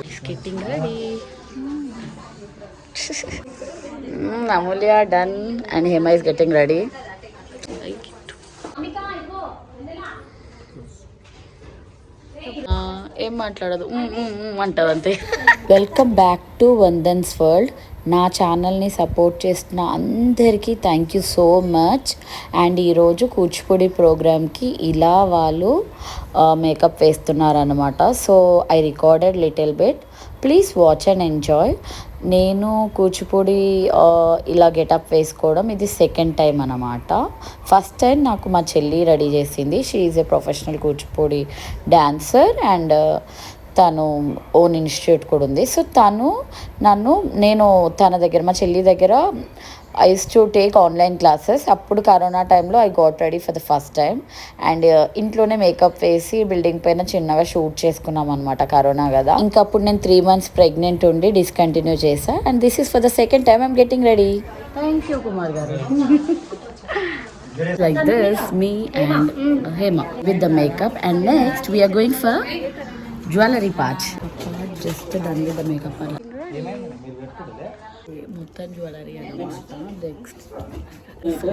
It's getting ready. Amulya done and Hema is getting ready. ఏం మాట్లాడదు అంటది అంతే. వెల్కమ్ బ్యాక్ టు వందన్స్ వరల్డ్. నా ఛానల్ని సపోర్ట్ చేస్తున్న అందరికీ thank you so much. And ఈరోజు కూచిపూడి ప్రోగ్రామ్కి ఇలా వాళ్ళు మేకప్ వేస్తున్నారనమాట. So I recorded little bit, please watch and enjoy. నేను కూచిపూడి ఇలా గెటప్ వేసుకోవడం ఇది సెకండ్ టైం అనమాట. ఫస్ట్ టైం నాకు మా చెల్లి రెడీ చేసింది. She is a professional Kuchipudi dancer and తను ఓన్ ఇన్స్టిట్యూట్ కూడా ఉంది. సో నేను తన దగ్గర, మా చెల్లి దగ్గర I use to take online classes. అప్పుడు కరోనా టైంలో I got ready for the first time. And ఇంట్లోనే మేకప్ వేసి బిల్డింగ్ పైన చిన్నగా షూట్ చేసుకున్నాం అనమాట, కరోనా కదా. ఇంకా అప్పుడు నేను 3 months ప్రెగ్నెంట్ ఉండి డిస్కంటిన్యూ చేసా. And this is for the second time I'm getting ready. Thank you Kumar గారు. Like this, me and Hema with the makeup. And next we are going for jewelry part. Just done with the makeup. మొత్తం jewellery అనమాట. Next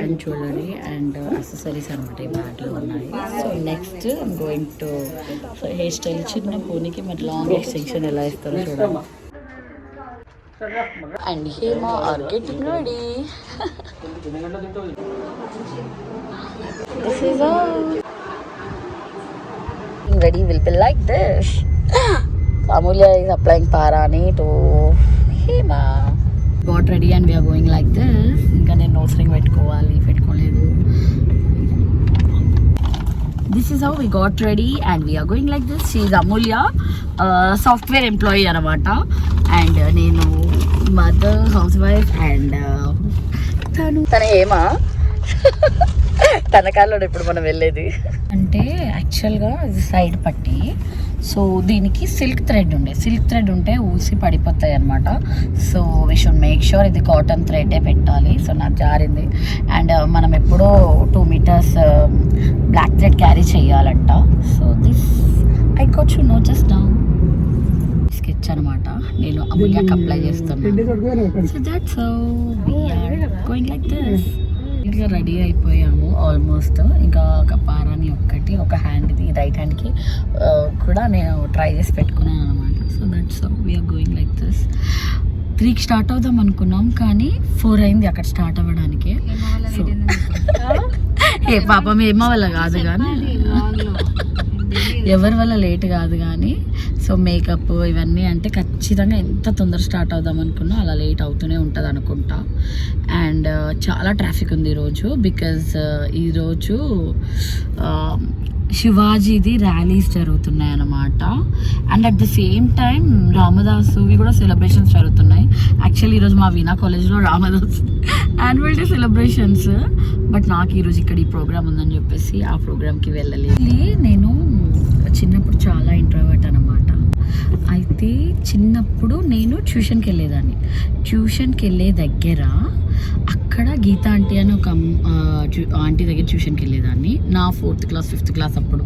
and jewellery and accessories అనమాట ఈ బ్యాగ్లో ఉన్నాయి. So next I'm going to hair style. చిన్న పూనికి మరి long extension ఎలా ఇస్తారో చూడాలి. And Hema are getting ready. This is all. Ready will be like this. Amulya is applying Parani to Hema. Got ready and we are going like this. ఇంకా నేను nose ring పెట్టుకోలేదు. This is how we got ready and we are going like this. She is Amulya, software employee అనమాట. And నేను mother, housewife and తన హేమా. తనకాల్లో ఇప్పుడు మనం వెళ్ళేది అంటే యాక్చువల్గా ఇది సైడ్ పట్టి. సో దీనికి సిల్క్ థ్రెడ్ ఉంటే ఊసి పడిపోతాయి అనమాట. So we should make sure ఇది కాటన్ థ్రెడ్డే పెట్టాలి. సో నాకు జారింది. అండ్ మనం ఎప్పుడో 2 meters బ్లాక్ థ్రెడ్ క్యారీ చేయాలంట. So this I got to know just now. Sketch అనమాట, నేను అమూల్యాకి అప్లై చేస్తున్నాను. So that's how we are going like this. ఇట్లా రెడీ అయిపోయాము ఆల్మోస్ట్. ఇంకా ఒక పారాని ఒక హ్యాండ్ది, రైట్ హ్యాండ్కి కూడా నేను ట్రై చేసి పెట్టుకున్నాను అనమాట. So that's how we are going like this. 3కి స్టార్ట్ అవుదాం అనుకున్నాం కానీ 4 అయింది అక్కడ స్టార్ట్ అవ్వడానికి. సో ఏ పాపం ఏమో వల్ల కాదు కానీ, ఎవరి వల్ల లేట్ కాదు కానీ. సో మేకప్ ఇవన్నీ అంటే ఖచ్చితంగా ఎంత తొందర స్టార్ట్ అవుదాం అనుకున్నా అలా లేట్ అవుతూనే ఉంటుంది అనుకుంటా. అండ్ చాలా ట్రాఫిక్ ఉంది ఈరోజు. బికాజ్ ఈరోజు శివాజీది ర్యాలీస్ జరుగుతున్నాయి అన్నమాట. And at the same time రామదాసువి కూడా సెలబ్రేషన్స్ జరుగుతున్నాయి. యాక్చువల్లీ ఈరోజు మా వీణా కాలేజ్లో Ramadas annual day celebrations. But నాకు ఈరోజు ఇక్కడ ఈ ప్రోగ్రామ్ ఉందని చెప్పేసి ఆ ప్రోగ్రామ్కి వెళ్ళలేదు. నేను చిన్నప్పుడు చాలా ఇంట్రోవర్ట్ అనమాట. అయితే చిన్నప్పుడు నేను ట్యూషన్కి వెళ్ళే దగ్గర అక్కడ గీత ఆంటీ అని ఒక ఆంటీ దగ్గర ట్యూషన్కి వెళ్ళేదాన్ని. నా 4th class 5th class అప్పుడు.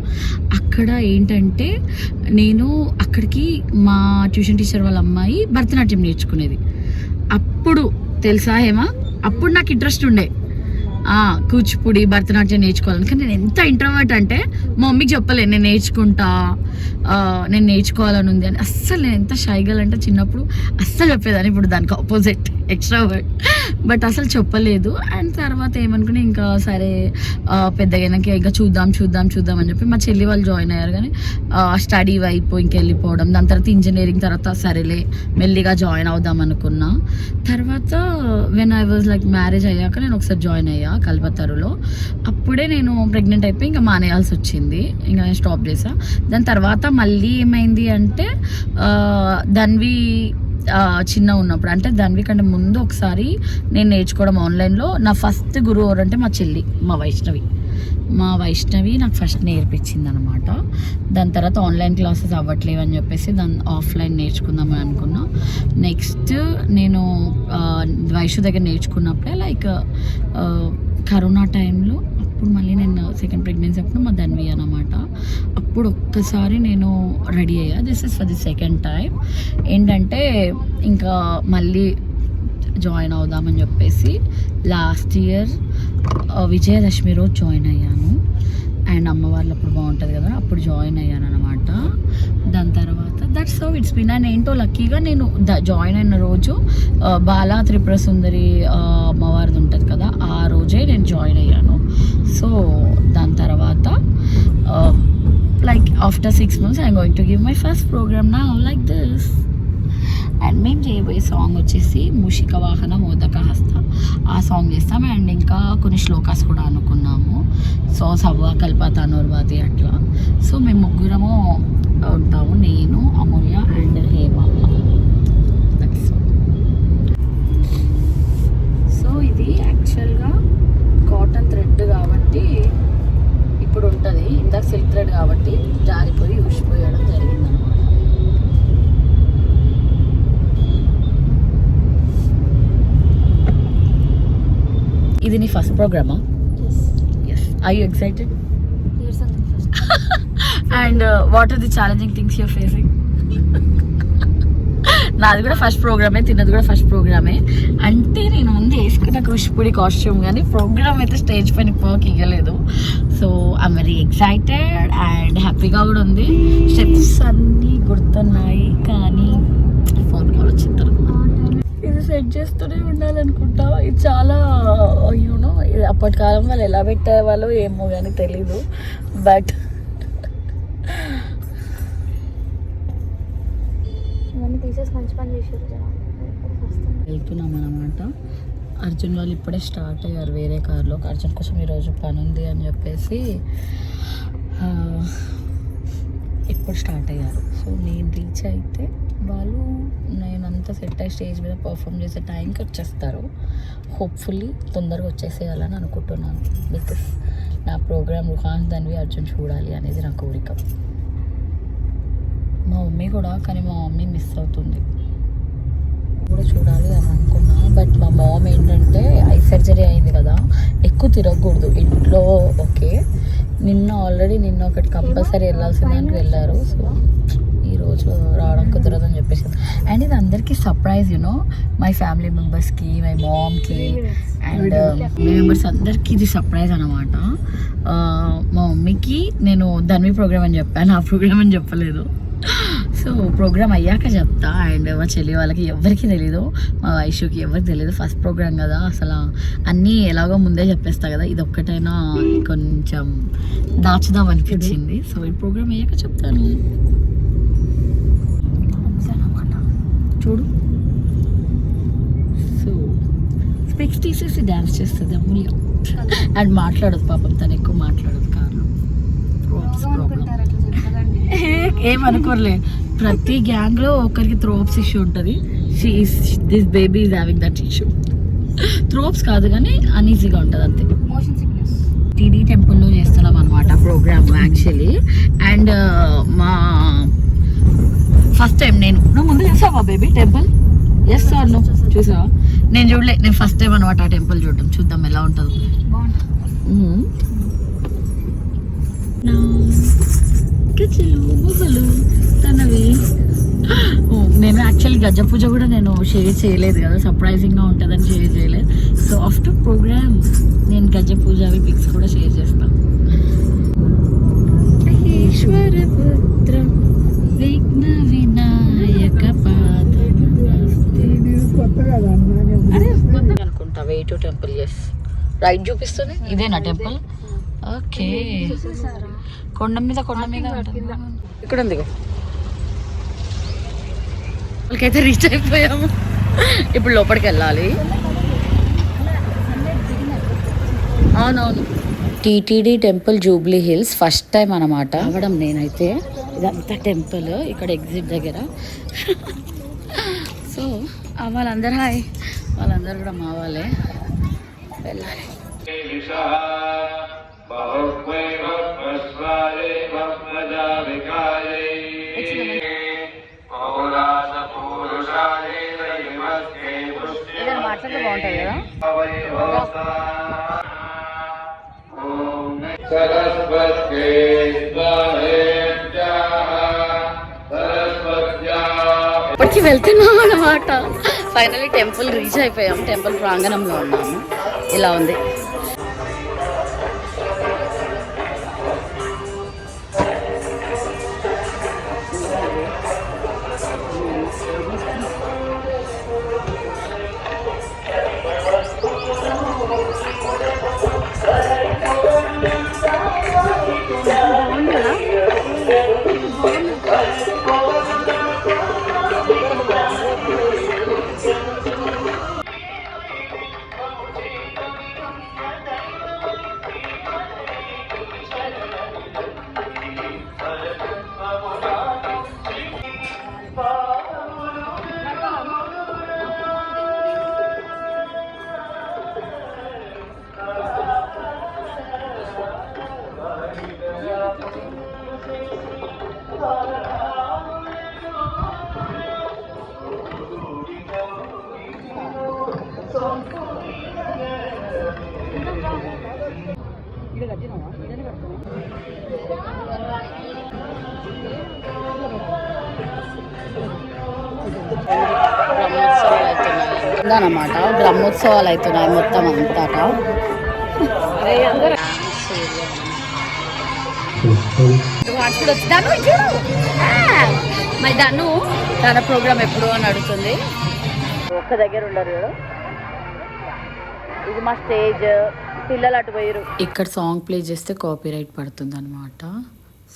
అక్కడ ఏంటంటే నేను అక్కడికి మా ట్యూషన్ టీచర్ వాళ్ళ అమ్మాయి భరతనాట్యం నేర్చుకునేది. అప్పుడు తెలుసా హేమా, అప్పుడు నాకు ఇంట్రెస్ట్ ఉండే కూచిపూడి భరతనాట్యం నేర్చుకోవాలని. కానీ నేను ఎంత ఇంట్రోవర్ట్ అంటే మా మమ్మీకి చెప్పలేను నేను నేర్చుకోవాలని ఉంది అని. అస్సలు నేను ఎంత షైగల్ అంటే చిన్నప్పుడు అస్సలు చెప్పేదాన్ని. ఇప్పుడు దానికి ఆపోజిట్ ఎక్స్ట్రావర్ట్. బట్ అసలు చెప్పలేదు. అండ్ తర్వాత ఏమనుకుని ఇంకా సరే పెద్దగా ఇంకా చూద్దాం అని చెప్పి మా చెల్లి వాళ్ళు జాయిన్ అయ్యారు. కానీ స్టడీ వైపు ఇంకెళ్ళిపోవడం, దాని తర్వాత ఇంజనీరింగ్ తర్వాత సరేలే మెల్లిగా జాయిన్ అవుదాం అనుకున్నా. తర్వాత when I was like marriage అయ్యాక నేను ఒకసారి జాయిన్ అయ్యా కల్పతరులో. అప్పుడే నేను ప్రెగ్నెంట్ అయిపోయి ఇంకా మానేయాల్సి వచ్చింది. ఇంకా నేను స్టాప్ చేసా. దాని తర్వాత మళ్ళీ ఏమైంది అంటే ధన్వి చిన్న ఉన్నప్పుడు, అంటే ధన్వి కంటే ముందు ఒకసారి నేను నేర్చుకోవడం ఆన్లైన్లో. నా ఫస్ట్ గురువు ఎవరంటే మా చెల్లి, మా వైష్ణవి నాకు ఫస్ట్ నేర్పించింది అనమాట. దాని తర్వాత ఆన్లైన్ క్లాసెస్ అవ్వట్లేవు అని చెప్పేసి దాన్ని ఆఫ్లైన్ నేర్చుకుందామని అనుకున్నా. నెక్స్ట్ నేను వైషు దగ్గర నేర్చుకున్నప్పుడే లైక్ కరోనా టైంలో అప్పుడు మళ్ళీ నేను సెకండ్ ప్రెగ్నెన్సీ అప్పుడు మా ధన్వి అనమాట. అప్పుడు ఒక్కసారి నేను రెడీ అయ్యా. This is for the second time. ఏంటంటే ఇంకా మళ్ళీ జాయిన్ అవుదామని చెప్పేసి లాస్ట్ ఇయర్ విజయదశమి రోజు జాయిన్ అయ్యాను. అండ్ అమ్మవార్లు అప్పుడు బాగుంటుంది కదా, అప్పుడు జాయిన్ అయ్యాను అనమాట. దాని తర్వాత that's how it's been. And ఏంటో లక్కీగా నేను జాయిన్ అయిన రోజు బాలా త్రిపుర సుందరి అమ్మవారిది ఉంటుంది కదా, ఆ రోజే నేను జాయిన్ అయ్యాను. సో దాని తర్వాత like after 6 months I'm going to give my first programme now like this. And మేము చేయబోయే సాంగ్ వచ్చేసి మూషిక వాహన మోదక హస్త, ఆ సాంగ్ చేస్తాం. అండ్ ఇంకా కొన్ని శ్లోకాస్ కూడా అనుకున్నాము. సో సవ్వ కల్ప తనూర్వాది అట్లా. సో మేము ముగ్గురము ఉంటాము, నేను, అమూల్య అండ్ హేమ. సో ఇది యాక్చువల్గా కాటన్ థ్రెడ్ కాబట్టి ఇప్పుడు ఉంటుంది, ఇందాక సిల్క్ థ్రెడ్ కాబట్టి జారిపోయి ఊసిపోయడం జరిగింది అనమాట. ఇది నీ first ప్రోగ్రామా? Yes. Are you excited? Yes, I'm first. And what are the challenging things you're facing? నాది కూడా ఫస్ట్ ప్రోగ్రామే, తిన్నది కూడా ఫస్ట్ ప్రోగ్రామే. అంటే నేను ముందు వేసుకున్న కూచిపూడి కాస్ట్యూమ్ కానీ ప్రోగ్రామ్ అయితే స్టేజ్ పైన పోకి ఇవ్వలేదు. So I'm very excited and హ్యాపీగా కూడా ఉంది. స్టెప్స్ అన్నీ గుర్తున్నాయి కానీ ఫోన్ కాల్ వచ్చిన తర్వాత ఇది సెట్ చేస్తూనే ఉండాలనుకుంటా. ఇది చాలా యూనో అప్పటి కాలం వాళ్ళు ఎలా పెట్టేవాళ్ళు ఏమో కానీ తెలీదు. బట్ తీసేసి మంచి పని చేశారు. వెళ్తున్నాం అన్నమాట. అర్జున్ వాళ్ళు ఇప్పుడే స్టార్ట్ అయ్యారు వేరే కార్లో. అర్జున్ కోసం ఈరోజు పని ఉంది అని చెప్పేసి ఇప్పుడు స్టార్ట్ అయ్యారు. సో నేను రీచ్ అయితే వాళ్ళు నేనంతా సెట్ అయ్యి స్టేజ్ మీద పర్ఫామ్ చేసే టైంకి వచ్చేస్తారు. హోప్ఫుల్లీ తొందరగా వచ్చేసేయాలని అనుకుంటున్నాను. బికాస్ నా ప్రోగ్రామ్ రుహాన్ ధన్వి అర్జున్ చూడాలి అనేది నా కోరిక. మా మమ్మీ కూడా, కానీ మా మమ్మీ మిస్ అవుతుంది కూడా చూడాలి అని అనుకున్నా. బట్ మా మామ్ ఏంటంటే ఐ సర్జరీ అయింది కదా, ఎక్కువ తిరగకూడదు ఇంట్లో. ఓకే, నిన్న ఒకటి కంపల్సరీ వెళ్ళాల్సిందానికి వెళ్ళారు. సో ఈరోజు రావడం కుదరదని చెప్పేసి. అండ్ ఇది అందరికీ సర్ప్రైజ్, యూనో మై ఫ్యామిలీ మెంబర్స్కి, మై మామ్కి అండ్ మెంబర్స్ అందరికీ ఇది సర్ప్రైజ్ అనమాట. మా మమ్మీకి నేను ధన్వి ప్రోగ్రామ్ అని చెప్పాను, ఆ ప్రోగ్రామ్ అని చెప్పలేదు. సో ప్రోగ్రామ్ అయ్యాక చెప్తా. అండ్ మా చెల్లి వాళ్ళకి ఎవరికి తెలీదు, మా వైషుకి ఎవరికి తెలీదు. ఫస్ట్ ప్రోగ్రామ్ కదా, అసలు అన్నీ ఎలాగో ముందే చెప్పేస్తా కదా, ఇది ఒక్కటైనా కొంచెం దాచుదాం అనిపించింది. సో ఈ ప్రోగ్రామ్ అయ్యాక చెప్తాను. చూడు, సో స్పెక్స్ తీసేసి డ్యాన్స్ చేస్తుంది అమూల్య. అండ్ మాట్లాడదు పాపం, తను ఎక్కువ మాట్లాడదు కారణం ప్రాబ్లం. ఏమనుకోలే, ప్రతి గ్యాంగ్లో ఒకరికి థ్రోప్స్ ఇష్యూ ఉంటుంది. This baby is having that issue. థ్రోప్స్ కాదు కానీ అన్ఈజీగా ఉంటుంది అంతే. టీడీ టెంపుల్లో చేస్తున్నాం అనమాట ప్రోగ్రామ్ యాక్చువల్లీ. అండ్ మా ఫస్ట్ టైం నువ్వు ముందు చూసావా బేబీ టెంపుల్? ఎస్ సార్, నువ్వు చూసావా? నేను చూడలే, నేను ఫస్ట్ టైం అనమాట ఆ టెంపుల్ చూడడం. చూద్దాం ఎలా ఉంటుందో. గజలు మొగలు తనవి. నేను యాక్చువల్లీ గజ పూజ కూడా నేను షేర్ చేయలేదు కదా, సర్ప్రైజింగ్గా ఉంటుందని షేర్ చేయలేదు. సో ఆఫ్టర్ ప్రోగ్రామ్ నేను గజ పూజ అవి పిక్స్ కూడా షేర్ చేస్తాను. ఈశ్వరపుత్రం విఘ్న వినాయక అనుకుంటా. Way to temple. Yes, right చూపిస్తుంది. ఇదేనా టెంపుల్? ఓకే, కొండ మీద ఇక్కడ ఉంది. వాళ్ళకైతే రీచ్ అయిపోయాము. ఇప్పుడు లోపలికి వెళ్ళాలి. అవునవును, TTD temple Jubilee hills first time అనమాట అవ్వడం నేనైతే. ఇదంతా టెంపుల్ ఇక్కడ ఎగ్జిట్ దగ్గర. సో వాళ్ళందరూ హాయ్, వాళ్ళందరూ కూడా మా వాళ్ళే. వెళ్ళాలి. మాట్లాడితే బాగుంటుంది కదా. ఇప్పటికి వెళ్తున్నాం అన్నమాట. ఫైనల్లీ టెంపుల్ రీచ్ అయిపోయాం. టెంపుల్ ప్రాంగణంలో ఉన్నాము. ఇలా ఉంది. అన్నమాట. బ్రహ్మోత్సవాలు అవుతున్నాయి మొత్తం అంతా. మరి దాన్ని తన ప్రోగ్రామ్ ఎప్పుడు అని అడుగుతుంది. ఒక్క దగ్గర ఉండరు కదా. ఇది మా స్టేజ్. పిల్లలు అటు పోయారు. ఇక్కడ సాంగ్ ప్లే చేస్తే కాపీరైట్ పడుతుంది అనమాట.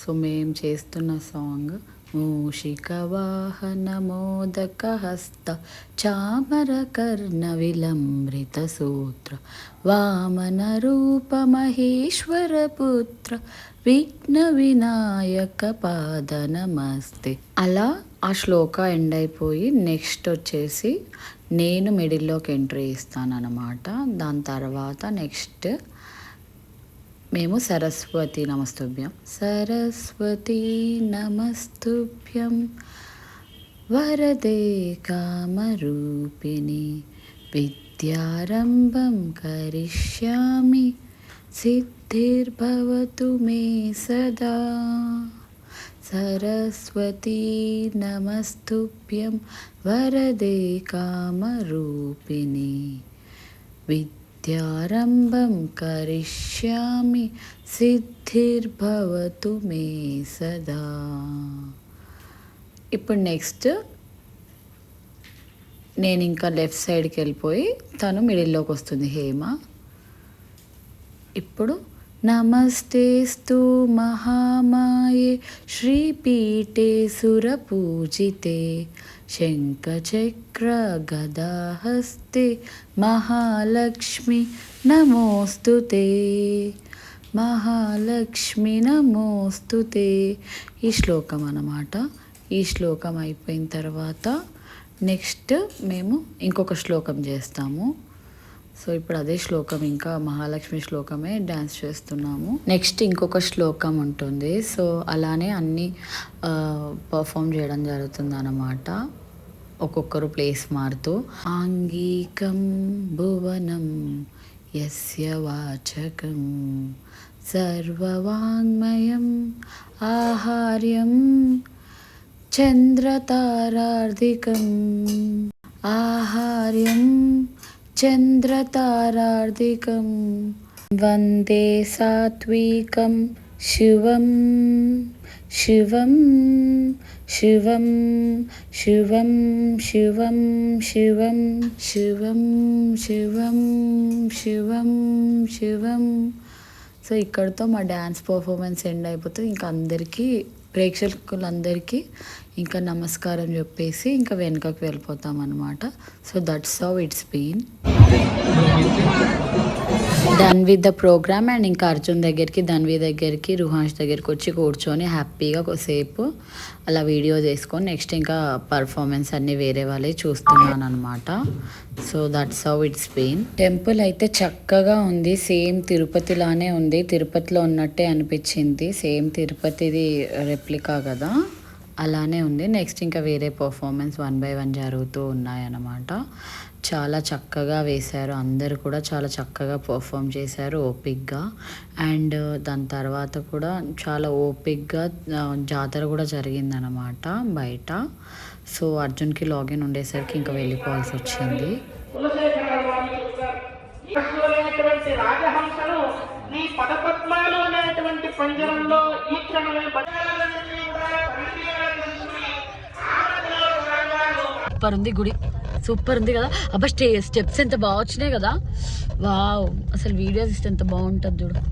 సో మేము చేస్తున్న సాంగ్ మూషిక వాహన మోదక హస్త చామర కర్ణ విలమృత సూత్ర వామన రూప మహేశ్వర పుత్ర విఘ్న వినాయక పాద నమస్తే. అలా ఆ శ్లోక ఎండ్ అయిపోయి నెక్స్ట్ వచ్చేసి నేను మిడిల్లోకి ఎంట్రీ ఇస్తానన్నమాట. దాని తర్వాత నెక్స్ట్ మేము సరస్వతి నమస్తుభ్యం సరస్వతి నమస్తుభ్యం వరదే కామరూపిణి విద్యారంభం కరిష్యామి సిద్ధిర్భవతు మే సదా సరస్వతి నమస్తుభ్యం వరదే కామరూపిణి విద్యారంభం కరిష్యామి సిద్ధిర్భవతు మే సదా. ఇప్పుడు నెక్స్ట్ నేను ఇంకా లెఫ్ట్ సైడ్కి వెళ్ళిపోయి తను మిడిల్లోకి వస్తుంది హేమ. ఇప్పుడు నమస్తేస్తు మహామాయే శ్రీపీఠే సురపూజితే శంఖచక్ర గదాహస్తే మహాలక్ష్మి నమోస్తుతే మహాలక్ష్మి నమోస్తుతే. ఈ శ్లోకం అన్నమాట. ఈ శ్లోకం అయిపోయిన తర్వాత నెక్స్ట్ మేము ఇంకొక శ్లోకం చేస్తాము. సో ఇప్పుడు అదే శ్లోకం, ఇంకా మహాలక్ష్మి శ్లోకమే డ్యాన్స్ చేస్తున్నాము. నెక్స్ట్ ఇంకొక శ్లోకం ఉంటుంది. సో అలానే అన్నీ పర్ఫామ్ చేయడం జరుగుతుంది అన్నమాట. ఒక్కొక్కరు ప్లేస్ మారుతూ. ఆంగీకం భువనం యస్య వాచకం సర్వవాంగ్మయం ఆహార్యం చంద్రతారార్ధికం ఆహార్యం చంద్రతారార్ధికం వందే సాత్వికం శివం శివం శివం శివం శివం శివం శివం శివం శివం శివం. సో ఇక్కడితో మా డ్యాన్స్ పర్ఫార్మెన్స్ ఎండ్ అయిపోతుంది. ఇంకా అందరికీ ప్రేక్షకులందరికీ ఇంకా నమస్కారం చెప్పేసి ఇంకా వెనుకకు వెళ్ళిపోతాం అన్నమాట. So that's how it's been done with the programme. And ఇంకా అర్జున్ దగ్గరికి, ధన్వి దగ్గరికి, రుహాన్స్ దగ్గరికి వచ్చి కూర్చొని హ్యాపీగా కొద్దిసేపు అలా వీడియో చేసుకొని నెక్స్ట్ ఇంకా పర్ఫార్మెన్స్ అన్నీ వేరే వాళ్ళే చూస్తున్నాను అనమాట. So that's how it's been. Temple అయితే చక్కగా ఉంది. సేమ్ తిరుపతిలానే ఉంది. తిరుపతిలో ఉన్నట్టే అనిపించింది. సేమ్ తిరుపతిది రెప్లికా కదా, అలానే ఉంది. నెక్స్ట్ ఇంకా వేరే పర్ఫార్మెన్స్ 1 బై 1 జరుగుతూ ఉన్నాయన్నమాట. చాలా చక్కగా వేశారు, అందరూ కూడా చాలా చక్కగా పర్ఫామ్ చేశారు ఓపిక్గా. అండ్ దాని తర్వాత కూడా చాలా ఓపిక్గా జాతర కూడా జరిగిందనమాట బయట. సో అర్జున్కి లాగిన్ ఉండేసరికి ఇంకా వెళ్ళిపోవాల్సి వచ్చింది. రాజహంసను నీ పదపద్మాలు అనేటువంటి పంజరంలో ఈ క్షణమే సూపర్ ఉంది గుడి, సూపర్ ఉంది కదా. అబ్బా స్టెప్స్ ఎంత బాగా వచ్చినాయి కదా. వావ్, అసలు వీడియోస్ ఇస్తే ఎంత బాగుంటుంది చూడు.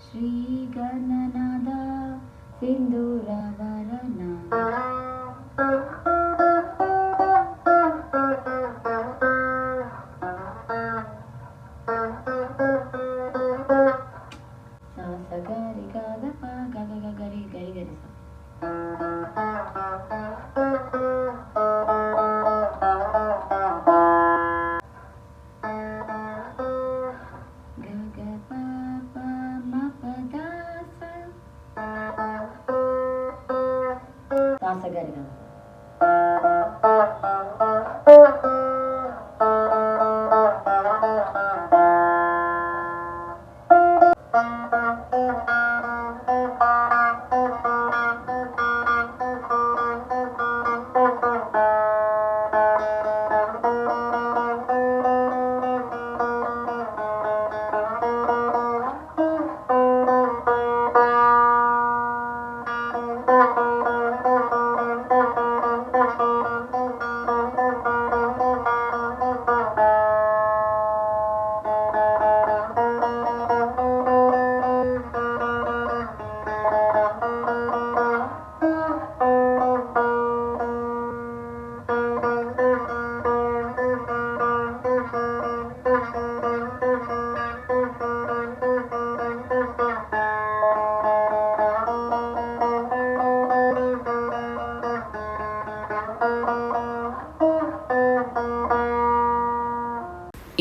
శ్రీ గణనాద సింధూరవరణ సగరి గగ గగ గరి గరి గరి సాసగరి గ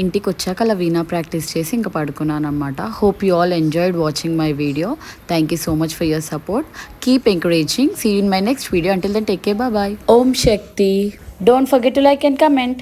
ఇంటికి వచ్చాక అలా వీణా ప్రాక్టీస్ చేసి ఇంకా పడుకున్నాను అనమాట. Hope you all enjoyed watching my video. Thank you so much for your support. Keep encouraging. See you in my next video. Until then take care. Bye. Om Shakti. Don't forget to like and comment.